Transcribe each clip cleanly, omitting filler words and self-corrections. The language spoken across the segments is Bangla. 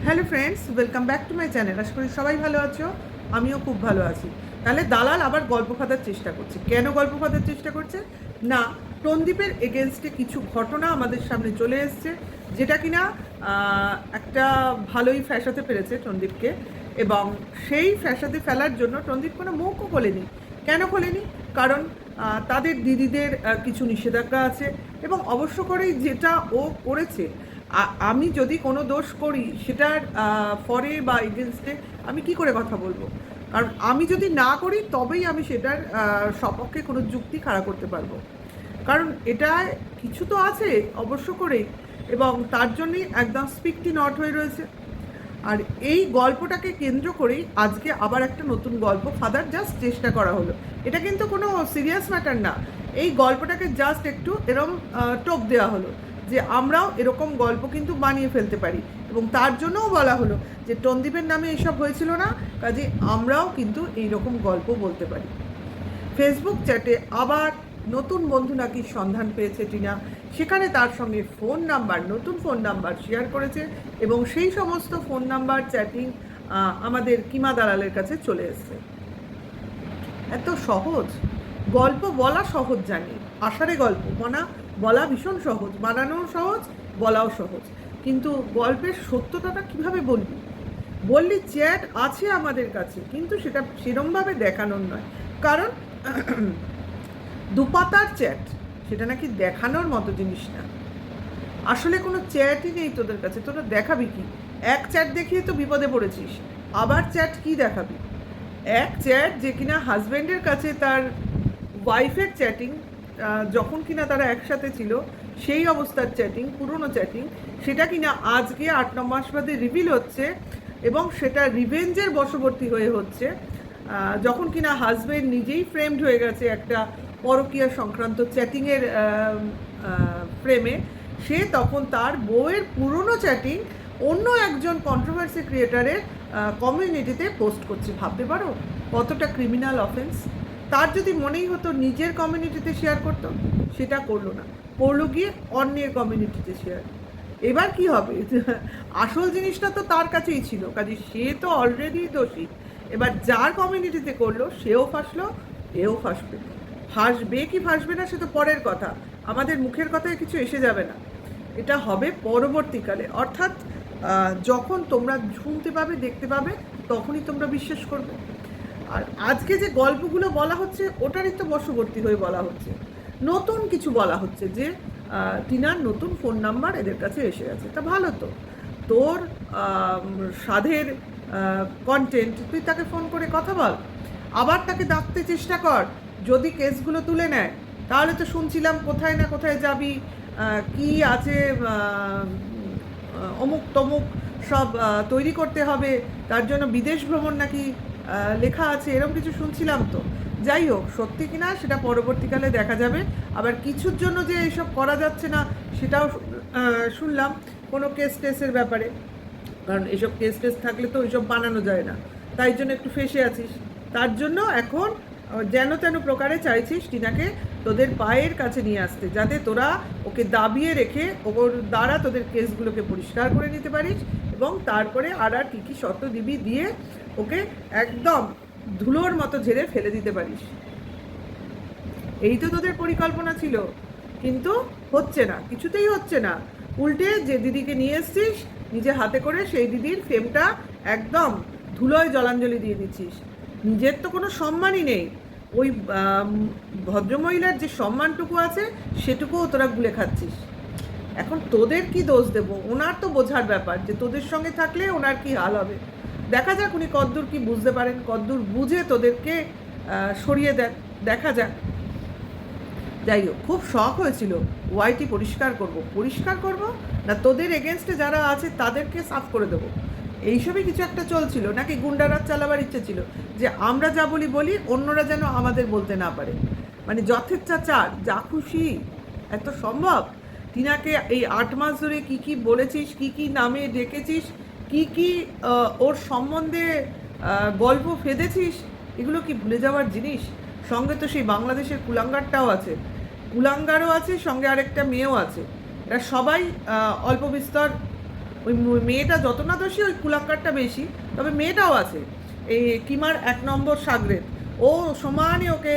Hello friends, welcome back to my channel. আশা করি সবাই ভালো আছো, আমিও খুব ভালো আছি। তাহলে দালাল আবার গল্প ফাঁদার চেষ্টা করছে। কেন গল্প ফাঁদার চেষ্টা করছে? না, টনদীপের এগেনস্টে কিছু ঘটনা আমাদের সামনে চলে এসছে, যেটা কিনা একটা ভালোই ফ্যাসাতে পেরেছে টনদীপকে, এবং সেই ফ্যাসাতে ফেলার জন্য টনদীপ কোনো মুখও খোলেনি। কেন খোলেনি? কারণ তাদের দিদিদের কিছু নিষেধাজ্ঞা আছে, এবং অবশ্য করেই যেটা ও করেছে, আমি যদি কোনো দোষ করি সেটার ফরে বা এগেনস্টে আমি কি করে কথা বলবো? কারণ আমি যদি না করি তবেই আমি সেটার সপক্ষে কোনো যুক্তি খাড়া করতে পারবো। কারণ এটা কিছু তো আছে অবশ্য করেই, এবং তার জন্যই একদম স্পিকটি নট হয়ে রয়েছে। আর এই গল্পটাকে কেন্দ্র করেই আজকে আবার একটা নতুন গল্প ফাদার জাস্ট চেষ্টা করা হলো। এটা কিন্তু কোনো সিরিয়াস ম্যাটার না, এই গল্পটাকে জাস্ট একটু এরম টোপ দেওয়া হলো যে আমরাও এরকম গল্প কিন্তু বানিয়ে ফেলতে পারি, এবং তার জন্যও বলা হলো যে টনদীপের নামে এইসব হয়েছিল না, কাজে আমরাও কিন্তু এইরকম গল্প বলতে পারি। ফেসবুক চ্যাটে আবার নতুন বন্ধু নাকি সন্ধান পেয়েছে টিনা, সেখানে তার সঙ্গে ফোন নাম্বার, নতুন ফোন নাম্বার শেয়ার করেছে, এবং সেই সমস্ত ফোন নাম্বার চ্যাটিং আমাদের কিমা দালালের কাছে চলে এসছে। এত সহজ গল্প বলা সহজ, জানি আষাঢ়ে গল্প বলা ভীষণ সহজ, বানানোও সহজ, বলাও সহজ, কিন্তু গল্পের সত্যতাটা কিভাবে বললি চ্যাট আছে আমাদের কাছে, কিন্তু সেটা সেরমভাবে দেখানোর নয়। কারণ দুপাতার চ্যাট, সেটা নাকি দেখানোর মতো জিনিস না। আসলে কোনো চ্যাটই নেই তোদের কাছে, তোরা দেখাবি কি? এক চ্যাট দেখিয়ে তো বিপদে পড়েছিস, আবার চ্যাট কি দেখাবি? এক চ্যাট যে কিনা হাজব্যান্ডের কাছে তার ওয়াইফের চ্যাটিং, যখন কিনা তারা একসাথে ছিল সেই অবস্থার চ্যাটিং, পুরনো চ্যাটিং, সেটা কিনা আজকে 8-9 মাস বাদে রিভিল হচ্ছে, এবং সেটা রিভেঞ্জের বশবর্তী হয়ে হচ্ছে। যখন কিনা হাজব্যান্ড নিজেই ফ্রেমড হয়ে গেছে একটা পরকীয়া সংক্রান্ত চ্যাটিংয়ের ফ্রেমে, সে তখন তার বউয়ের পুরনো চ্যাটিং অন্য একজন কন্ট্রোভার্সি ক্রিয়েটারের কমিউনিটিতে পোস্ট করছে। ভাবতে পারো কতটা ক্রিমিনাল অফেন্স? তার যদি মনেই হতো নিজের কমিউনিটিতে শেয়ার করতো, সেটা করলো না, করলো গিয়ে অন্যের কমিউনিটিতে শেয়ার। এবার কি হবে? আসল জিনিসটা তো তার কাছেই ছিল, কাজে সে তো অলরেডি দোষী। এবার যার কমিউনিটিতে করলো সেও ফাঁসলো, এও ফাঁসবে। ফাঁসবে কি ফাঁসবে না সে তো পরের কথা, আমাদের মুখের কথায় কিছু এসে যাবে না। এটা হবে পরবর্তীকালে, অর্থাৎ যখন তোমরা শুনতে পাবে, দেখতে পাবে, তখনই তোমরা বিশ্বাস করবে। আর আজকে যে গল্পগুলো বলা হচ্ছে ওটারই তো বশবর্তী হয়ে বলা হচ্ছে, নতুন কিছু বলা হচ্ছে যে টিনার নতুন ফোন নাম্বার এদের কাছে এসে গেছে। তা ভালো তো, তোর সাধের কন্টেন্ট, তুই তাকে ফোন করে কথা বল, আবার তাকে ডাকতে চেষ্টা কর। যদি কেসগুলো তুলে নেয় তাহলে তো শুনছিলাম কোথায় না কোথায় যাবি, কি আছে, অমুক তমুক সব তৈরি করতে হবে, তার জন্য বিদেশ ভ্রমণ নাকি লেখা আছে, এরকম কিছু শুনছিলাম তো। যাই হোক, সত্যি কিনা সেটা পরবর্তীকালে দেখা যাবে। আবার কিছুর জন্য যে এইসব করা যাচ্ছে না সেটাও শুনলাম, কোনো কেস টেসের ব্যাপারে। কারণ এসব কেস টেস থাকলে তো ওইসব বানানো যায় না, তাই জন্য একটু ফেঁসে আছিস। তার জন্য এখন যেন তেন প্রকারে চাইছিস টিনাকে তোদের পায়ের কাছে নিয়ে আসতে, যাতে তোরা ওকে দাবিয়ে রেখে ওর দ্বারা তোদের কেসগুলোকে পরিষ্কার করে নিতে পারিস, এবং তারপরে আর কী কী শর্ত দিবি দিয়ে ওকে একদম ধুলোর মতো ঝেড়ে ফেলে দিতে পারিস। এই তো তোদের পরিকল্পনা ছিল, কিন্তু হচ্ছে না, কিছুতেই হচ্ছে না। উল্টে যে দিদিকে নিয়ে এসছিস নিজে হাতে করে, সেই দিদির ফ্রেমটা একদম ধুলোয় জলাঞ্জলি দিয়ে দিচ্ছিস। নিজের তো কোনো সম্মানই নেই, ওই ভদ্রমহিলার যে সম্মানটুকু আছে সেটুকুও তোরা গুলে খাচ্ছিস। এখন তোদের কি দোষ দেব? ওনার তো বোঝার ব্যাপার যে তোদের সঙ্গে থাকলে ওনার কি হাল হবে। দেখা যাক উনি কদ্দূর কি বুঝতে পারেন, কদ্দূর বুঝে তোদেরকে সরিয়ে দেন, দেখা যাক। যাই হোক, খুব শখ হয়েছিল ওয়াইটি পরিষ্কার করব না তোদের এগেনস্টে যারা আছে তাদেরকে সাফ করে দেবো, এইসবই কিছু একটা চলছিল। নাকি গুন্ডারাজ চালাবার ইচ্ছে ছিল, যে আমরা যা বলি অন্যরা যেন আমাদের বলতে না পারে, মানে যথেচ্ছাচার, যা খুশি। এত সম্ভব? টিনাকে এই 8 মাস ধরে কী কী বলেছিস, কী কী নামে ডেকেছিস, কী কী ওর সম্বন্ধে গল্প ফেঁদেছিস, এগুলো কি ভুলে যাওয়ার জিনিস? সঙ্গে তো সেই বাংলাদেশের কুলাঙ্গারটাও আছে, কুলাঙ্গারও আছে, সঙ্গে আরেকটা মেয়েও আছে। এরা সবাই অল্প বিস্তর ওই মেয়েটা যত না দোষী, ওই কুলাক্কারটা বেশি, তবে মেয়েটাও আছে। এই কিমার 1 নম্বর সাগরেদ, ও সমানে ওকে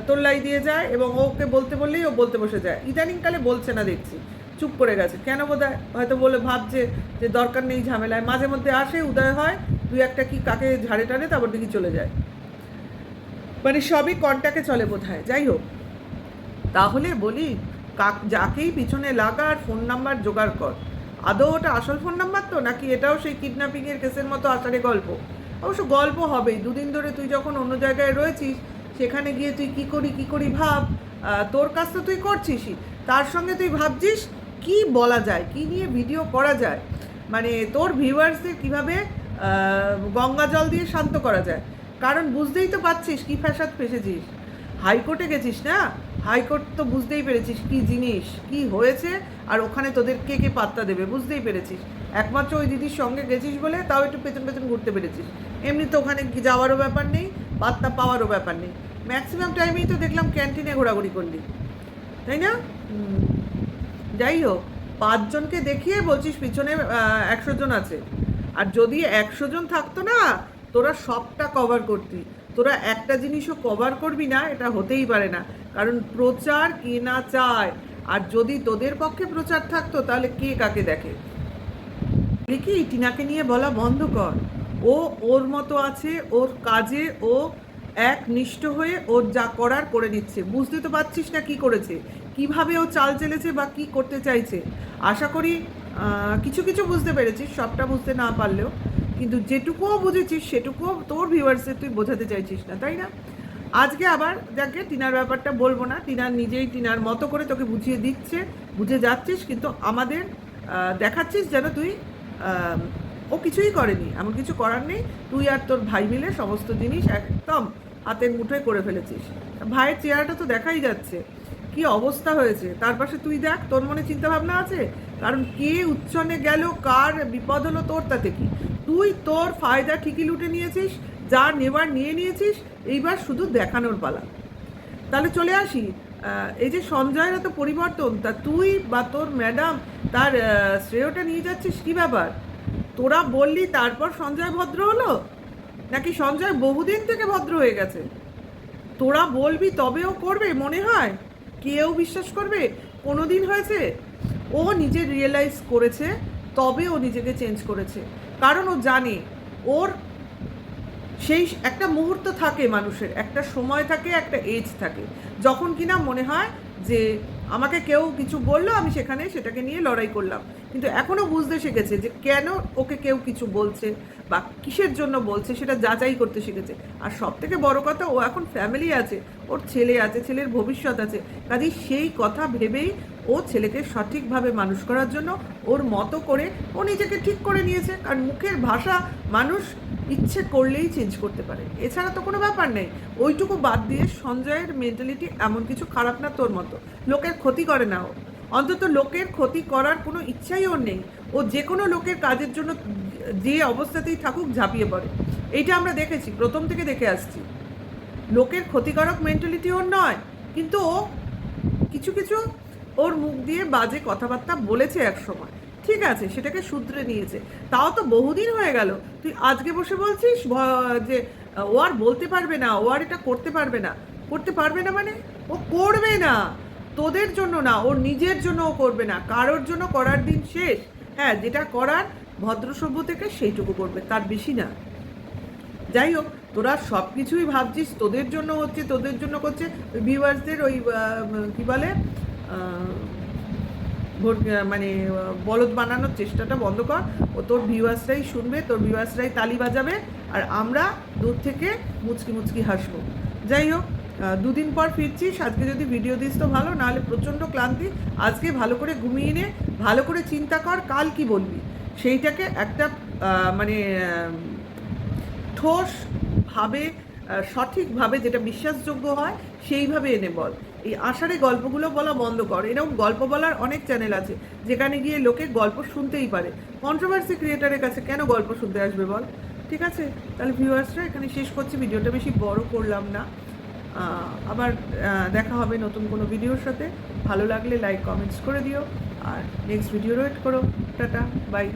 তোল্লাই দিয়ে যায় এবং ওকে বলতে বললেই ও বলতে বসে যায়। ইদানিংকালে বলছে না দেখছি, চুপ করে গেছে। কেন বোধহয় হয়তো বলে ভাবছে যে দরকার নেই ঝামেলায়। মাঝে মধ্যে আসে, উদয় হয়, দুই একটা কি কাকে ঝাড়ে টানে, তারপর দিকে চলে যায়। মানে সবই কন্ট্যাক্টে চলে বোধহয়। যাই হোক, তাহলে বলি যাকেই পিছনে লাগা আর ফোন নাম্বার জোগাড় কর। আদৌ ওটা আসল ফোন নাম্বার তো, নাকি এটাও সেই কিডন্যাপিংয়ের কেসের মতো আসারে গল্প? অবশ্য গল্প হবেই। দুদিন ধরে তুই যখন অন্য জায়গায় রয়েছিস, সেখানে গিয়ে তুই কী করি ভাব। তোর কাজ তো তুই করছিসই, তার সঙ্গে তুই ভাবছিস কি বলা যায়, কি নিয়ে ভিডিও করা যায়, মানে তোর ভিউয়ার্সদের কীভাবে গঙ্গা জল দিয়ে শান্ত করা যায়। কারণ বুঝতেই তো পারছিস কী ফ্যাসাদ ফেসেছিস। হাইকোর্টে গেছিস না, হাইকোর্ট তো বুঝতেই পেরেছিস কী জিনিস, কি হয়েছে, আর ওখানে তোদের কে কে পাত্তা দেবে বুঝতেই পেরেছিস। একমাত্র ওই দিদির সঙ্গে গেছিস বলে তাও একটু পেছন পেছন ঘুরতে পেরেছিস। এমনি তো ওখানে যাওয়ারও ব্যাপার নেই, পাত্তা পাওয়ারও ব্যাপার নেই। ম্যাক্সিমাম টাইমেই তো দেখলাম ক্যান্টিনে ঘোরাঘুরি করলি, তাই না? যাই হোক, 5 জনকে দেখিয়ে বলছিস পিছনে 100 জন আছে। আর যদি 100 জন থাকতো না, তোরা সবটা কভার করতি। তোরা একটা জিনিসও কভার করবি না, এটা হতেই পারে না। কারণ প্রচার কে না চায়, আর যদি তোদের পক্ষে প্রচার থাকতো তাহলে কে কাকে দেখে। কি টিনাকে নিয়ে বলা বন্ধ কর। ও ওর মতো আছে, ওর কাজে ও একনিষ্ঠ হয়ে ওর যা করার করে নিচ্ছে। বুঝতে তো পারছিস না কি করেছে, কিভাবে ও চাল চেলেছে বা কি করতে চাইছে। আশা করি কিছু কিছু বুঝতে পেরেছিস, সবটা বুঝতে না পারলেও, কিন্তু যেটুকুও বুঝেছিস সেটুকুও তোর ভিউয়ার্সে তুই বোঝাতে চাইছিস না, তাই না? আজকে আবার যাকে টিনার ব্যাপারটা বলবো না, টিনার নিজেই টিনার মতো করে তোকে বুঝিয়ে দিচ্ছে, বুঝে যাচ্ছিস, কিন্তু আমাদের দেখাচ্ছিস যেন তুই ও কিছুই করেনি, এমন কিছু করার নেই। তুই আর তোর ভাই মিলে সমস্ত জিনিস একদম হাতের মুঠোয় করে ফেলেছিস। ভাইয়ের চেহারাটা তো দেখাই যাচ্ছে কি অবস্থা হয়েছে। তার পাশে তুই দেখ, তোর মনে চিন্তা ভাবনা আছে? কারণ কে উচ্ছনে গেল, কার বিপদ হলো, তোর তাতে কি? তুই তোর ফায়দা ঠিকই লুটে নিয়েছিস, যা নেবার নিয়ে নিয়েছিস, এইবার শুধু দেখানোর পালা। তাহলে চলে আসি, এই যে সঞ্জয়ের এত পরিবর্তন, তা তুই বা তোর ম্যাডাম তার শ্রেয়টা নিয়ে যাচ্ছিস, কী ব্যাপার? তোরা বললি তারপর সঞ্জয় ভদ্র হলো, নাকি সঞ্জয় বহুদিন থেকে ভদ্র হয়ে গেছে? তোরা বলবি তবেও করবে মনে হয়? কেউ বিশ্বাস করবে? কোনো দিন হয়েছে? ও নিজে রিয়েলাইজ করেছে, তবে ও নিজেকে চেঞ্জ করেছে। কারণ ও জানে ওর সেই একটা মুহূর্ত থাকে, মানুষের একটা সময় থাকে, একটা এজ থাকে, যখন কিনা মনে হয় যে আমাকে কেউ কিছু বললো, আমি সেখানে সেটাকে নিয়ে লড়াই করলাম। কিন্তু এখনও বুঝতে শিখেছে যে কেন ওকে কেউ কিছু বলছে বা কিসের জন্য বলছে, সেটা যাচাই করতে শিখেছে। আর সব থেকে বড় কথা, ও এখন ফ্যামিলি আছে, ওর ছেলে আছে, ছেলের ভবিষ্যৎ আছে। কাজেই সেই কথা ভেবেই ও ছেলেকে সঠিকভাবে মানুষ করার জন্য ওর মতো করে ও নিজেকে ঠিক করে নিয়েছে। কারণ মুখের ভাষা মানুষ ইচ্ছে করলেই চেঞ্জ করতে পারে, এছাড়া তো কোনো ব্যাপার নেই। ওইটুকু বাদ দিয়ে সঞ্জয়ের মেন্টালিটি এমন কিছু খারাপ না তোর মতো, লোকের ক্ষতি করে না ও, অন্তত লোকের ক্ষতি করার কোনো ইচ্ছাই ওর নেই। ও যে কোনো লোকের কাজের জন্য যে অবস্থাতেই থাকুক ঝাঁপিয়ে পড়ে, এইটা আমরা দেখেছি, প্রথম থেকে দেখে আসছি। লোকের ক্ষতিকারক মেন্টালিটি ওর নয়, কিন্তু ও কিছু কিছু ওর মুখ দিয়ে বাজে কথাবার্তা বলেছে এক সময়, ঠিক আছে, সেটাকে শুধরে নিয়েছে। তাও তো বহুদিন হয়ে গেল, তুই আজকে বসে বলছিস যে ও আর বলতে পারবে না, ও আর এটা করতে পারবে না। করতে পারবে না মানে ও করবে না, তোদের জন্য না, ওর নিজের জন্য ও করবে না, কারোর জন্য করার দিন শেষ। হ্যাঁ, যেটা করার ভদ্র সভ্য থেকে সেইটুকু করবে, তার বেশি না। যাই হোক, তোরা সব কিছুই ভাবছিস তোদের জন্য হচ্ছে, তোদের জন্য করছে। ভিউয়ার্সদের ওই কী বলে মানে বলদ বানানোর চেষ্টাটা বন্ধ কর। ও তোর ভিউয়ার্সরাই শুনবে, তোর ভিউয়ার্সরাই তালি বাজাবে, আর আমরা দূর থেকে মুচকি মুচকি হাসবো। যাই হোক, 2 দিন পর ফিরছিস, আজকে যদি ভিডিও দিস তো ভালো, নাহলে প্রচণ্ড ক্লান্তি। আজকে ভালো করে ঘুমিয়ে নে, ভালো করে চিন্তা কর কাল কি বলবি, সেইটাকে একটা মানে ঠোসভাবে, সঠিকভাবে, যেটা বিশ্বাসযোগ্য হয় সেইভাবে এনে বল। এই আষাঢ়ে গল্পগুলো বলা বন্ধ কর। এরকম গল্প বলার অনেক চ্যানেল আছে, যেখানে গিয়ে লোকে গল্প শুনতেই পারে। কন্ট্রোভার্সি ক্রিয়েটারের কাছে কেন গল্প শুনতে আসবে বল? ঠিক আছে, তাহলে ভিউয়ার্সরা এখানে শেষ করছি, ভিডিওটা বেশি বড় করলাম না। আবার দেখা হবে নতুন কোনো ভিডিওর সাথে। ভালো লাগলে লাইক কমেন্টস করে দিও, আর নেক্সট ভিডিও ওয়েট করো। Tata, by.